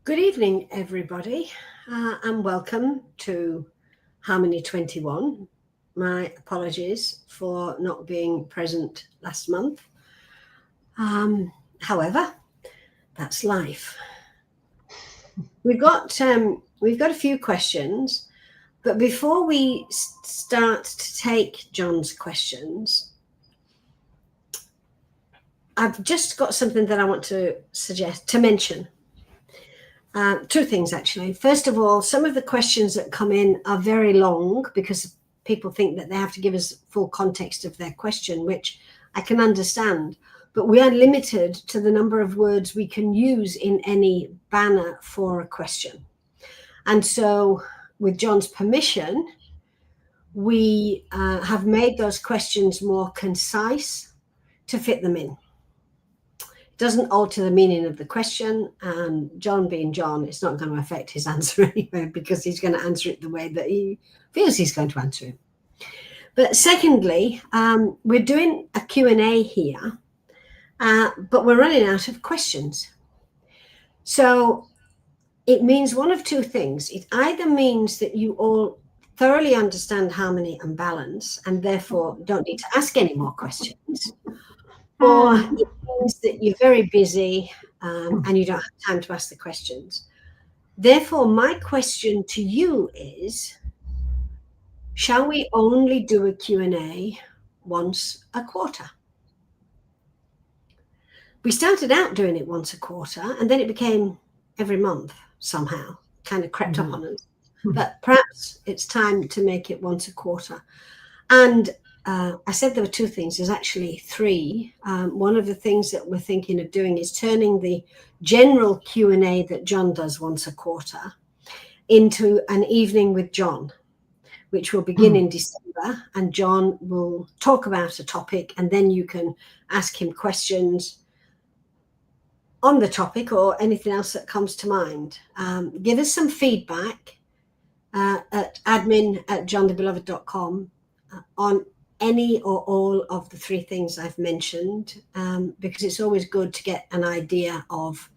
Good evening, everybody, and welcome to Harmony 21. My apologies for not being present last month. However, that's life. We've got a few questions, but before we start to take John's questions, I've just got something that I want to mention. Two things, actually. First of all, some of the questions that come in are very long because people think that they have to give us full context of their question, which I can understand. But we are limited to the number of words we can use in any banner for a question. And so, with John's permission, we have made those questions more concise to fit them in. Doesn't alter the meaning of the question, and John being John, it's not going to affect his answer anyway, because he's going to answer it the way that he feels he's going to answer it. But secondly, we're doing a Q&A here, but we're running out of questions. So it means one of two things. It either means that you all thoroughly understand harmony and balance and therefore don't need to ask any more questions, or it means that you're very busy and you don't have time to ask the questions. Therefore, my question to you is, shall we only do a Q&A once a quarter? We started out doing it once a quarter, and then it became every month somehow, kind of crept up on us. But perhaps it's time to make it once a quarter. And I said there were two things. There's actually three. One of the things that we're thinking of doing is turning the general Q&A that John does once a quarter into an evening with John, which will begin in December. And John will talk about a topic, and then you can ask him questions on the topic or anything else that comes to mind. Give us some feedback at admin@johnthebeloved.com on any or all of the three things I've mentioned, because it's always good to get an idea of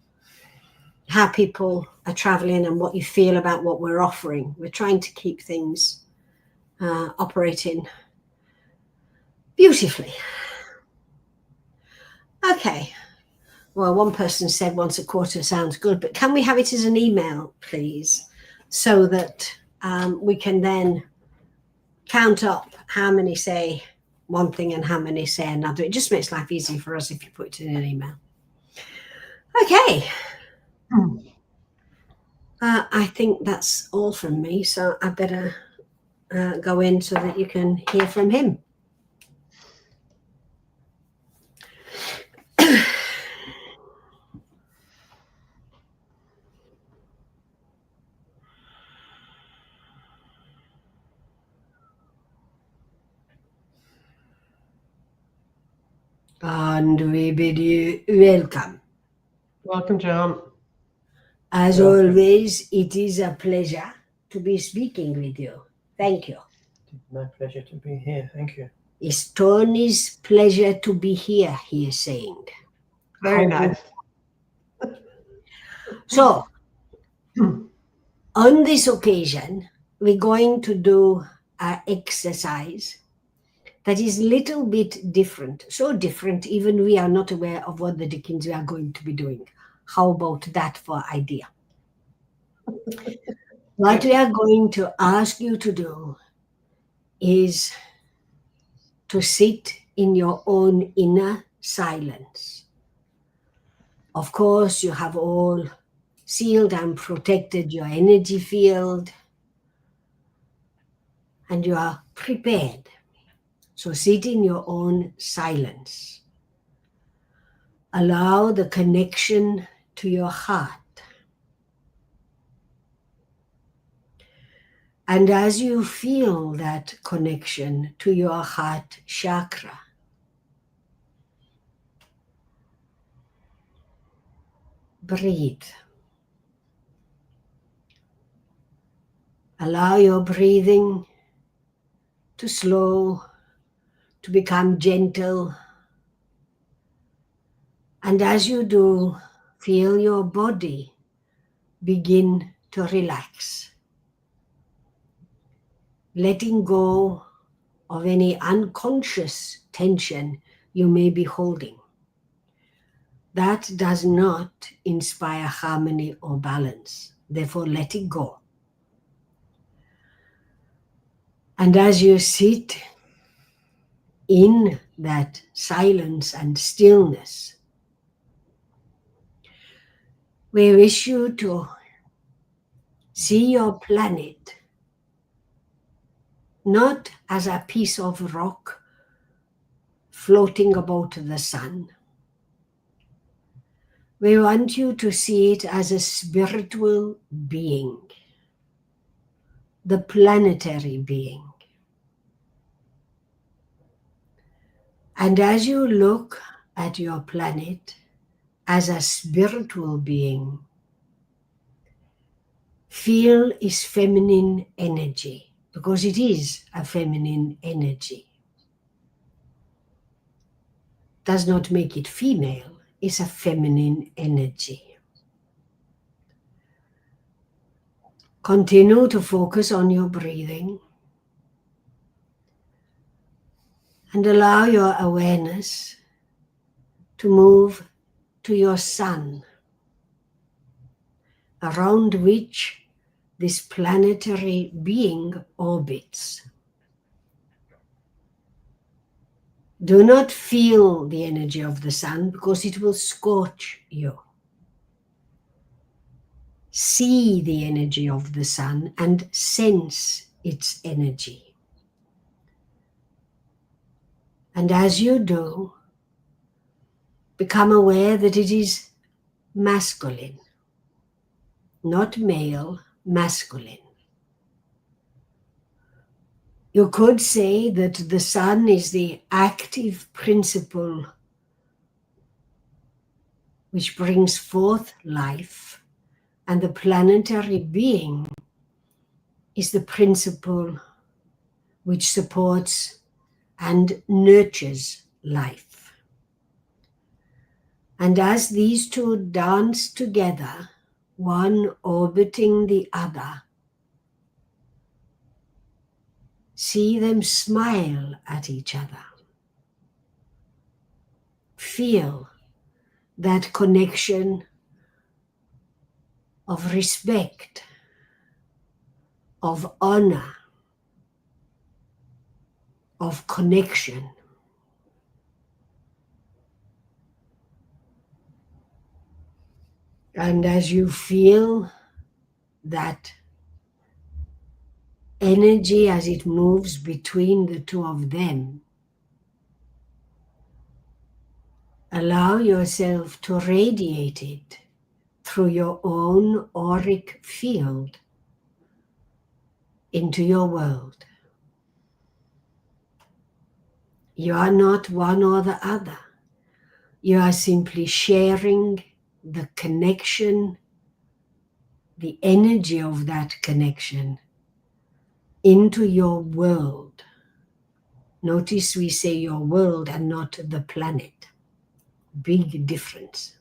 how people are traveling and what you feel about what we're offering. We're trying to keep things operating beautifully. Okay. Well, one person said once a quarter sounds good, but can we have it as an email, please, so that we can then count up how many say one thing and how many say another. It just makes life easy for us if you put it in an email. Okay. I think that's all from me, so I better go in so that you can hear from him. And we bid you welcome. Welcome, John. As always, it is a pleasure to be speaking with you. Thank you. My pleasure to be here. Thank you. It's Tony's pleasure to be here, he is saying. Very nice. So, on this occasion, we're going to do an exercise that is a little bit different. So different, even we are not aware of what the dickens we are going to be doing. How about that for idea? What we are going to ask you to do is to sit in your own inner silence. Of course, you have all sealed and protected your energy field, and you are prepared. So sit in your own silence. Allow the connection to your heart. And as you feel that connection to your heart chakra, breathe. Allow your breathing to slow, to become gentle. And as you do, feel your body begin to relax, letting go of any unconscious tension you may be holding. That does not inspire harmony or balance. Therefore, let it go. And as you sit in that silence and stillness, we wish you to see your planet not as a piece of rock floating about the sun. We want you to see it as a spiritual being, the planetary being. And as you look at your planet as a spiritual being, feel its feminine energy, because it is a feminine energy. Does not make it female, it's a feminine energy. Continue to focus on your breathing and allow your awareness to move to your sun, around which this planetary being orbits. Do not feel the energy of the sun because it will scorch you. See the energy of the sun and sense its energy. And as you do, become aware that it is masculine, not male, masculine. You could say that the sun is the active principle which brings forth life, and the planetary being is the principle which supports and nurtures life. And as these two dance together, one orbiting the other, see them smile at each other. Feel that connection of respect, of honor, of connection. And as you feel that energy as it moves between the two of them, allow yourself to radiate it through your own auric field into your world. You are not one or the other. You are simply sharing the connection, the energy of that connection into your world. Notice we say your world and not the planet. Big difference.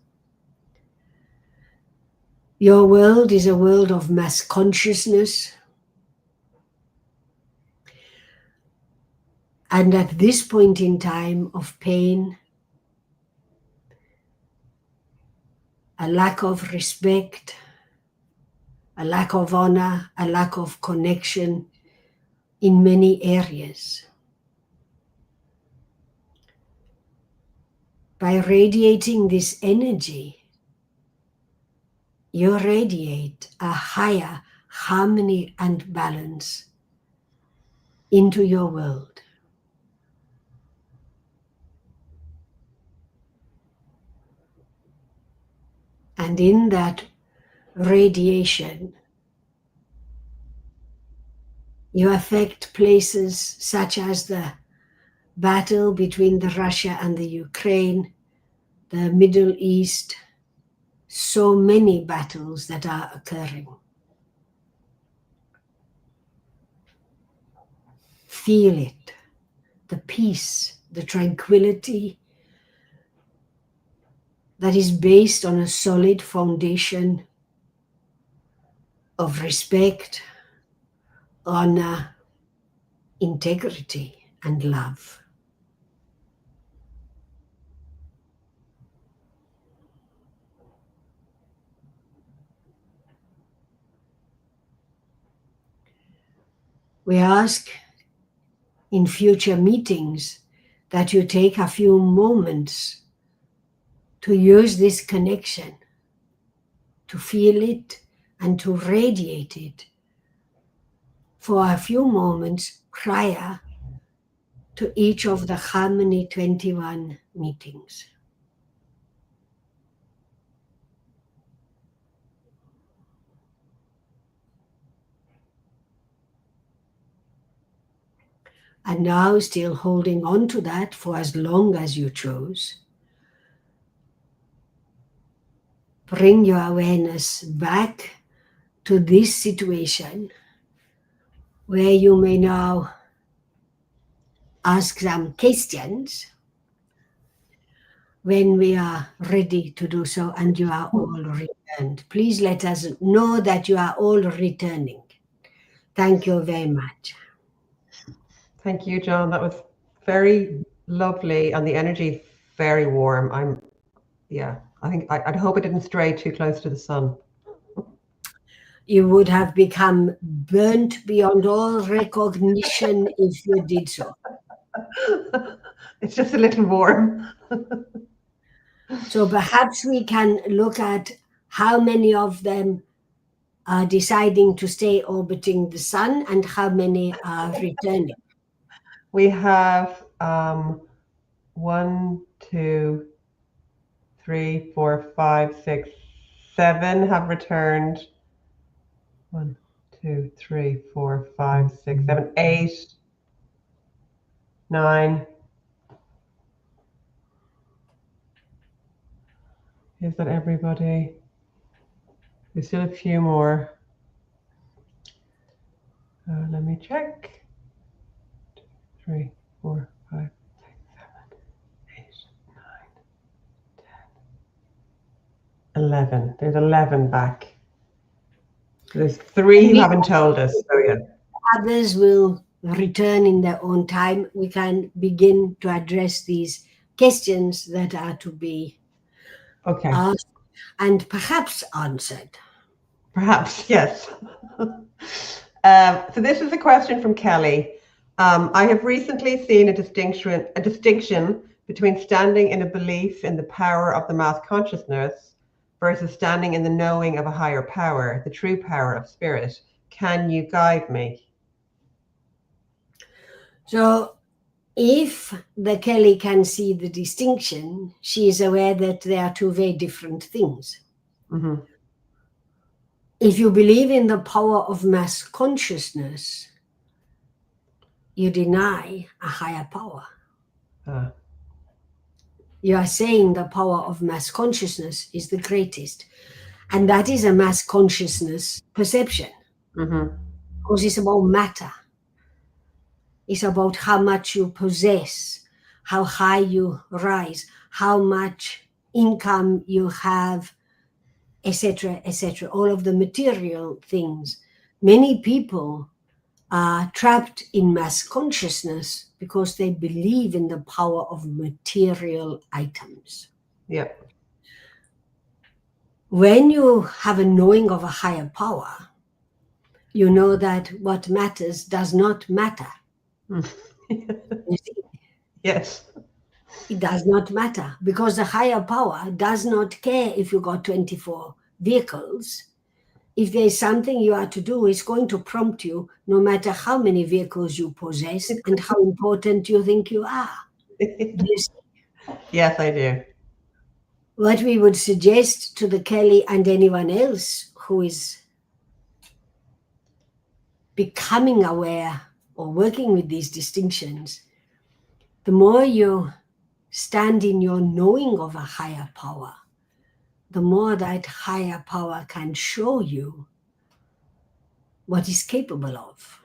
Your world is a world of mass consciousness. And at this point in time of pain, a lack of respect, a lack of honor, a lack of connection in many areas. By radiating this energy, you radiate a higher harmony and balance into your world. And in that radiation, you affect places such as the battle between the Russia and the Ukraine, the Middle East, so many battles that are occurring. Feel it, the peace, the tranquility that is based on a solid foundation of respect, honor, integrity, and love. We ask in future meetings that you take a few moments to use this connection, to feel it and to radiate it for a few moments prior to each of the Harmony 21 meetings. And now, still holding on to that for as long as you chose, bring your awareness back to this situation where you may now ask some questions when we are ready to do so and you are all returned. Please let us know that you are all returning. Thank you very much. Thank you, John. That was very lovely, and the energy very warm. I think I'd hope it didn't stray too close to the sun. You would have become burnt beyond all recognition if you did so. It's just a little warm. So perhaps we can look at how many of them are deciding to stay orbiting the sun and how many are returning. We have 1, 2, 3, 4, 5, 6, 7 have returned. 1, 2, 3, 4, 5, 6, 7, 8, 9. Is that everybody? There's still a few more. Let me check. 2, 3, 4, 5, 6, 7, 8, 9, 10, 11. There's 11 back. There's 3 who haven't told us. So yeah. Others will return in their own time. We can begin to address these questions that are to be asked and perhaps answered. Perhaps, yes. So this is a question from Kelly. I have recently seen a distinction between standing in a belief in the power of the mass consciousness versus standing in the knowing of a higher power, the true power of spirit. Can you guide me? So if the Kelly can see the distinction, she is aware that they are two very different things. Mm-hmm. If you believe in the power of mass consciousness, you deny a higher power. You are saying the power of mass consciousness is the greatest. And that is a mass consciousness perception. Mm-hmm. Because it's about matter. It's about how much you possess, how high you rise, how much income you have, etc., etc. All of the material things. Many people are trapped in mass consciousness because they believe in the power of material items. Yeah. When you have a knowing of a higher power, you know that what matters does not matter. You see? Yes. It does not matter because the higher power does not care if you got 24 vehicles. If there is something you are to do, it's going to prompt you no matter how many vehicles you possess and how important you think you are. Yes, I do. What we would suggest to the Kelly and anyone else who is becoming aware or working with these distinctions, the more you stand in your knowing of a higher power, the more that higher power can show you what it's capable of.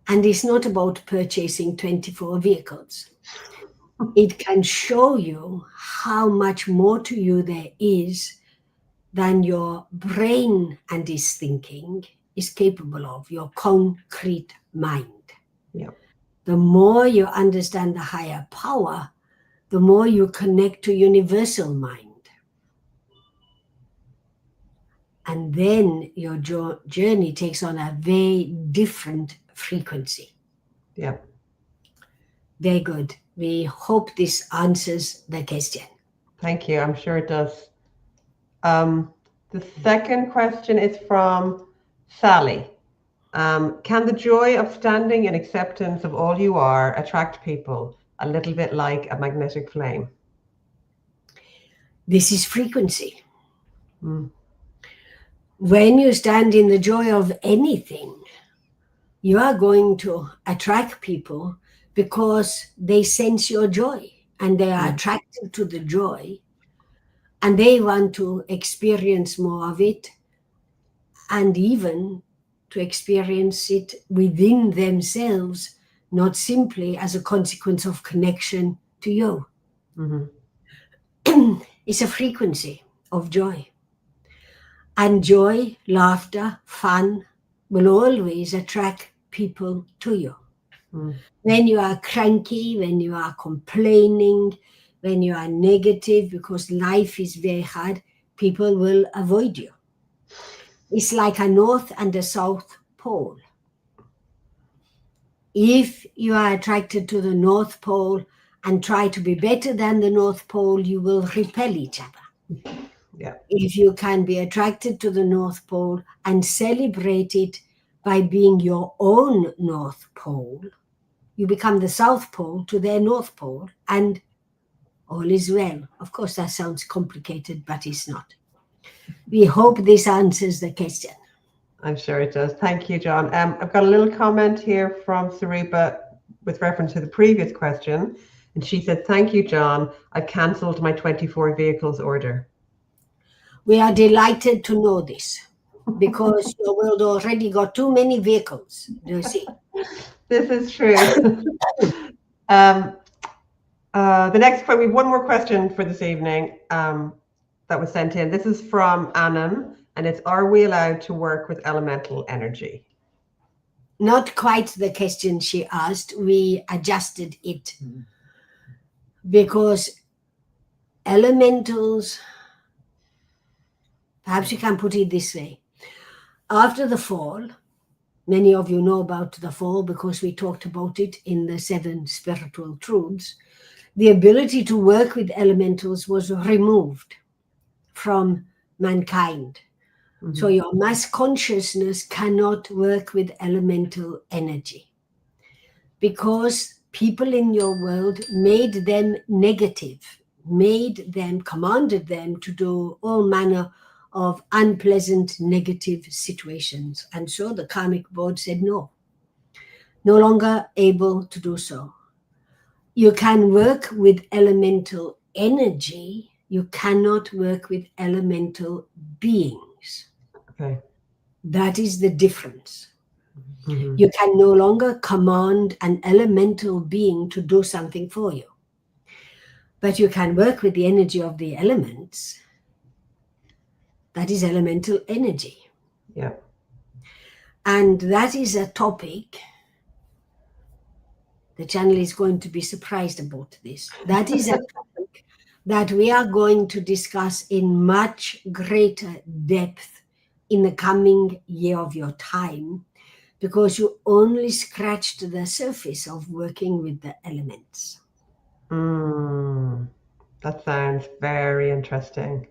And it's not about purchasing 24 vehicles. It can show you how much more to you there is than your brain and its thinking is capable of, your concrete mind. Yeah. The more you understand the higher power, the more you connect to universal mind. And then your journey takes on a very different frequency. Yeah. Very good. We hope this answers the question. Thank you. I'm sure it does. The second question is from Sally. Can the joy of standing in acceptance of all you are attract people a little bit like a magnetic flame? This is frequency. Mm. When you stand in the joy of anything, you are going to attract people because they sense your joy and they are attracted to the joy and they want to experience more of it and even to experience it within themselves, not simply as a consequence of connection to you. Mm-hmm. It's a frequency of joy. And joy, laughter, fun will always attract people to you. Mm. When you are cranky, when you are complaining, when you are negative because life is very hard, people will avoid you. It's like a north and a south pole. If you are attracted to the North Pole and try to be better than the North Pole, you will repel each other. Yeah. If you can be attracted to the North Pole and celebrate it by being your own North Pole, you become the South Pole to their North Pole, and all is well. Of course, that sounds complicated, but it's not. We hope this answers the question. I'm sure it does. Thank you, John. I've got a little comment here from Sarupa with reference to the previous question. And she said, thank you, John. I've cancelled my 24 vehicles order. We are delighted to know this because your world already got too many vehicles, do you see? This is true. The next we have one more question for this evening that was sent in. This is from Annan, and it's, are we allowed to work with elemental energy? Not quite the question she asked. We adjusted it because elementals, perhaps you can put it this way. After the fall, many of you know about the fall because we talked about it in the 7 spiritual truths. The ability to work with elementals was removed from mankind. Mm-hmm. So your mass consciousness cannot work with elemental energy because people in your world made them negative, commanded them to do all manner of unpleasant, negative situations. And so the karmic board said no longer able to do so. You can work with elemental energy. You cannot work with elemental beings. Okay. That is the difference. Mm-hmm. You can no longer command an elemental being to do something for you. But you can work with the energy of the elements. That is elemental energy. Yeah. And that is a topic. The channel is going to be surprised about this. That is a topic that we are going to discuss in much greater depth in the coming year of your time, because you only scratched the surface of working with the elements. That sounds very interesting.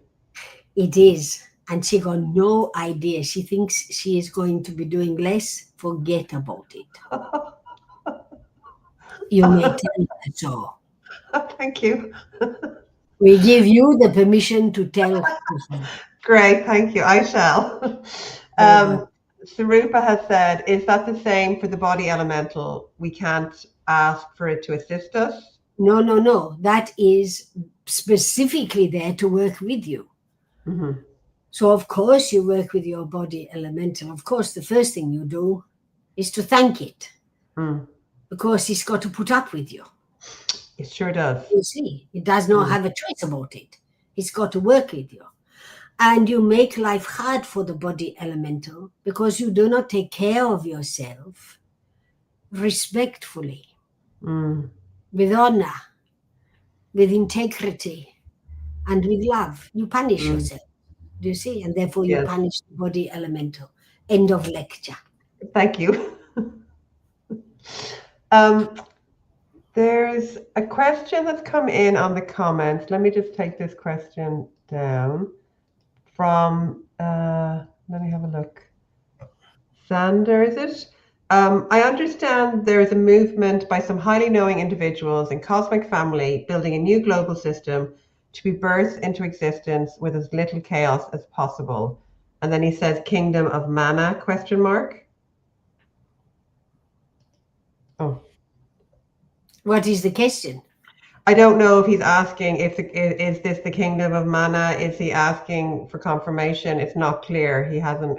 It is. And she got no idea. She thinks she is going to be doing less. Forget about it. You may tell her so. Thank you. We give you the permission to tell her. Great, thank you. I shall. Sarupa has said, is that the same for the body elemental? We can't ask for it to assist us? No. That is specifically there to work with you. Mm-hmm. So, of course, you work with your body elemental. Of course, the first thing you do is to thank it. Because it's got to put up with you. It sure does. You see, it does not have a choice about it. It's got to work with you. and you make life hard for the body elemental because you do not take care of yourself respectfully, with honor, with integrity, and with love. You punish yourself, do you see? And therefore you Yes. punish the body elemental. End of lecture. Thank you. There's a question that's come in on the comments. Let me just take this question down from, let me have a look. Sander, is it? I understand there is a movement by some highly knowing individuals in cosmic family building a new global system to be birthed into existence with as little chaos as possible. And then he says, Kingdom of Mana, question mark. Oh. What is the question? I don't know if he's asking if is this the Kingdom of Mana? Is he asking for confirmation? It's not clear. He hasn't.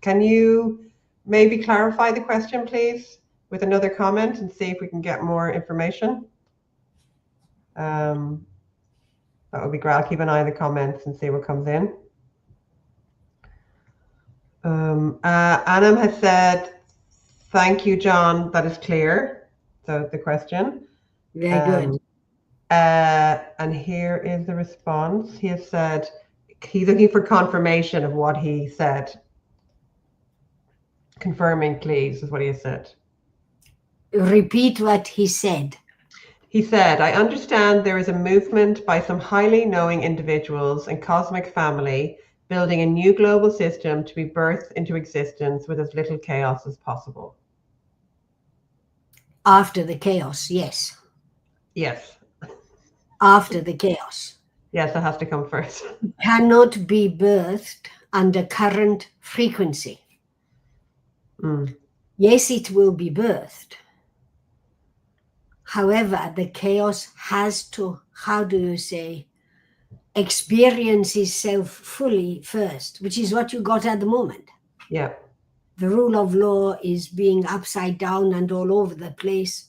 Can you maybe clarify the question, please, with another comment and see if we can get more information? That would be great. I'll keep an eye on the comments and see what comes in. Anam has said, "Thank you, John. That is clear." So the question. Very good. And here is the response. He has said he's looking for confirmation of what he said. Confirming, please, is what he has said. Repeat what he said. He said, I understand there is a movement by some highly knowing individuals and cosmic family building a new global system to be birthed into existence with as little chaos as possible. After the chaos, yes. Yes. After the chaos. Yes, that has to come first. It cannot be birthed under current frequency. Yes, it will be birthed. However, the chaos has to, how do you say, experience itself fully first, which is what you got at the moment. Yeah. The rule of law is being upside down and all over the place.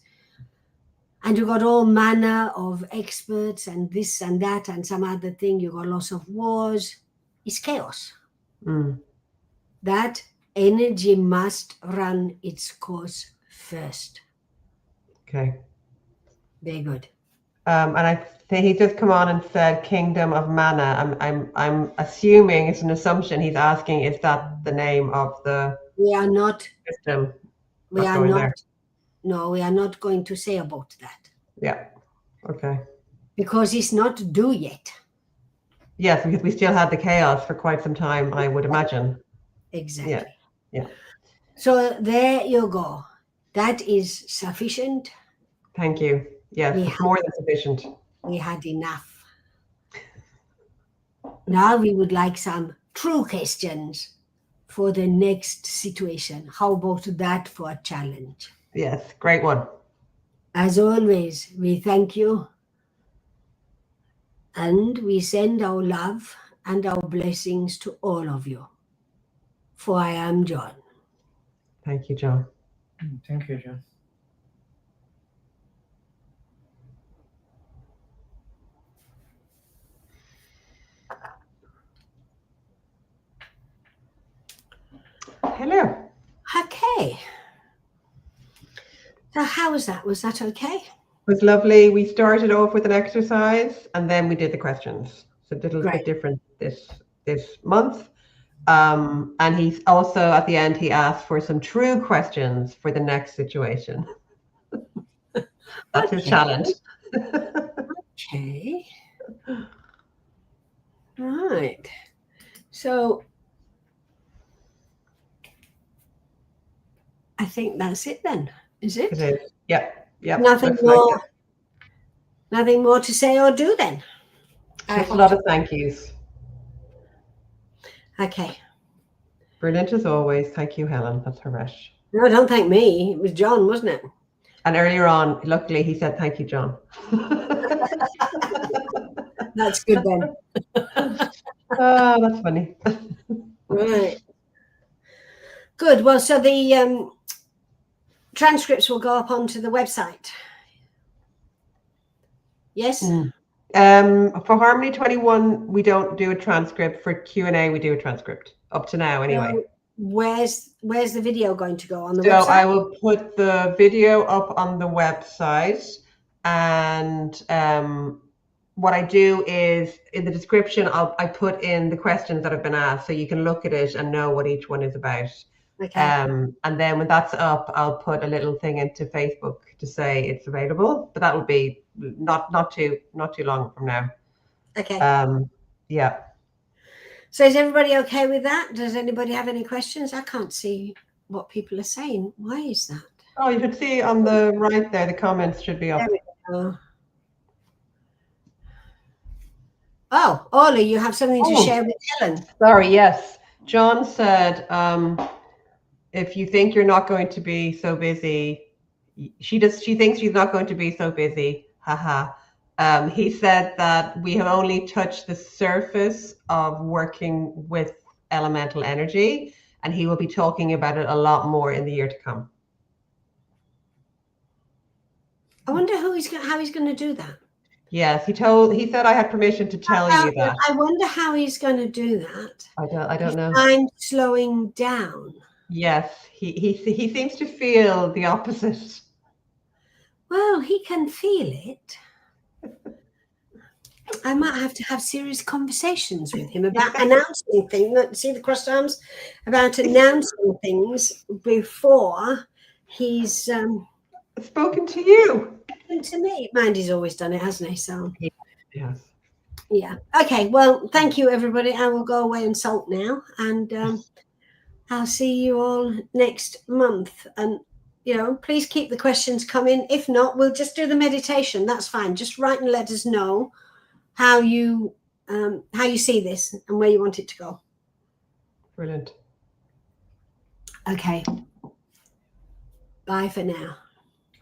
And you got all manner of experts and this and that and some other thing. You got lots of wars. It's chaos. That energy must run its course first. Okay. Very good. And I think he just come on and said Kingdom of Mana. I'm assuming, it's an assumption, he's asking, is that the name of the We are not system? we are going not there. No, we are not going to say about that. Yeah. Okay. Because it's not due yet. Yes, because we still had the chaos for quite some time, I would imagine. Exactly. Yeah. So there you go. That is sufficient. Thank you. Yes, it's more than sufficient. We had enough. Now we would like some true questions for the next situation. How about that for a challenge? Yes, great one. As always, we thank you and we send our love and our blessings to all of you. For I am John. Thank you, John. Thank you, John. Hello. Okay. So how was that? Was that okay? It was lovely. We started off with an exercise and then we did the questions. So a little bit different this month. And he's also, at the end, he asked for some true questions for the next situation. That's his challenge. Okay. Right. So I think that's it then. Is it? It is. Yep. Nothing more. Nothing more to say or do then. Just a lot of thank yous. Okay. Brilliant as always. Thank you, Helen. That's Harish. No, don't thank me. It was John, wasn't it? And earlier on, luckily, he said, thank you, John. That's good then. Oh, that's funny. Right. Good. Well, so the transcripts will go up onto the website. Yes? For Harmony 21, we don't do a transcript. For Q&A, we do a transcript up to now anyway. So where's the video going to go on the So website? I will put the video up on the website, and what I do is in the description, I put in the questions that have been asked, so you can look at it and know what each one is about. Okay. And then when that's up, I'll put a little thing into Facebook to say it's available, but that will be not too long from now. Okay. Yeah. So is everybody okay with that? Does anybody have any questions? I can't see what people are saying. Why is that? Oh, you should see on the right there, the comments should be up. There we go. Oh, Orla, you have something to share with Helen. Sorry, yes. John said, if you think you're not going to be so busy, she thinks she's not going to be so busy. Haha. He said that we have only touched the surface of working with elemental energy, and he will be talking about it a lot more in the year to come. I wonder how he's going to do that. Yes, he said I had permission to tell you that. I wonder how he's going to do that. I don't know. I'm slowing down. Yes, he seems to feel the opposite. Well, he can feel it. I might have to have serious conversations with him about announcing things. See the crossed arms? About announcing things before he's Spoken to you. to me. Mind, he's always done it, hasn't he? So yes. Yeah. Okay. Well, thank you, everybody. I will go away and salt now, and I'll see you all next month. And please keep the questions coming. If not, we'll just do the meditation. That's fine. Just write and let us know how you see this and where you want it to go. Brilliant. Okay. Bye for now.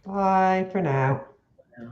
Bye for now. Yeah.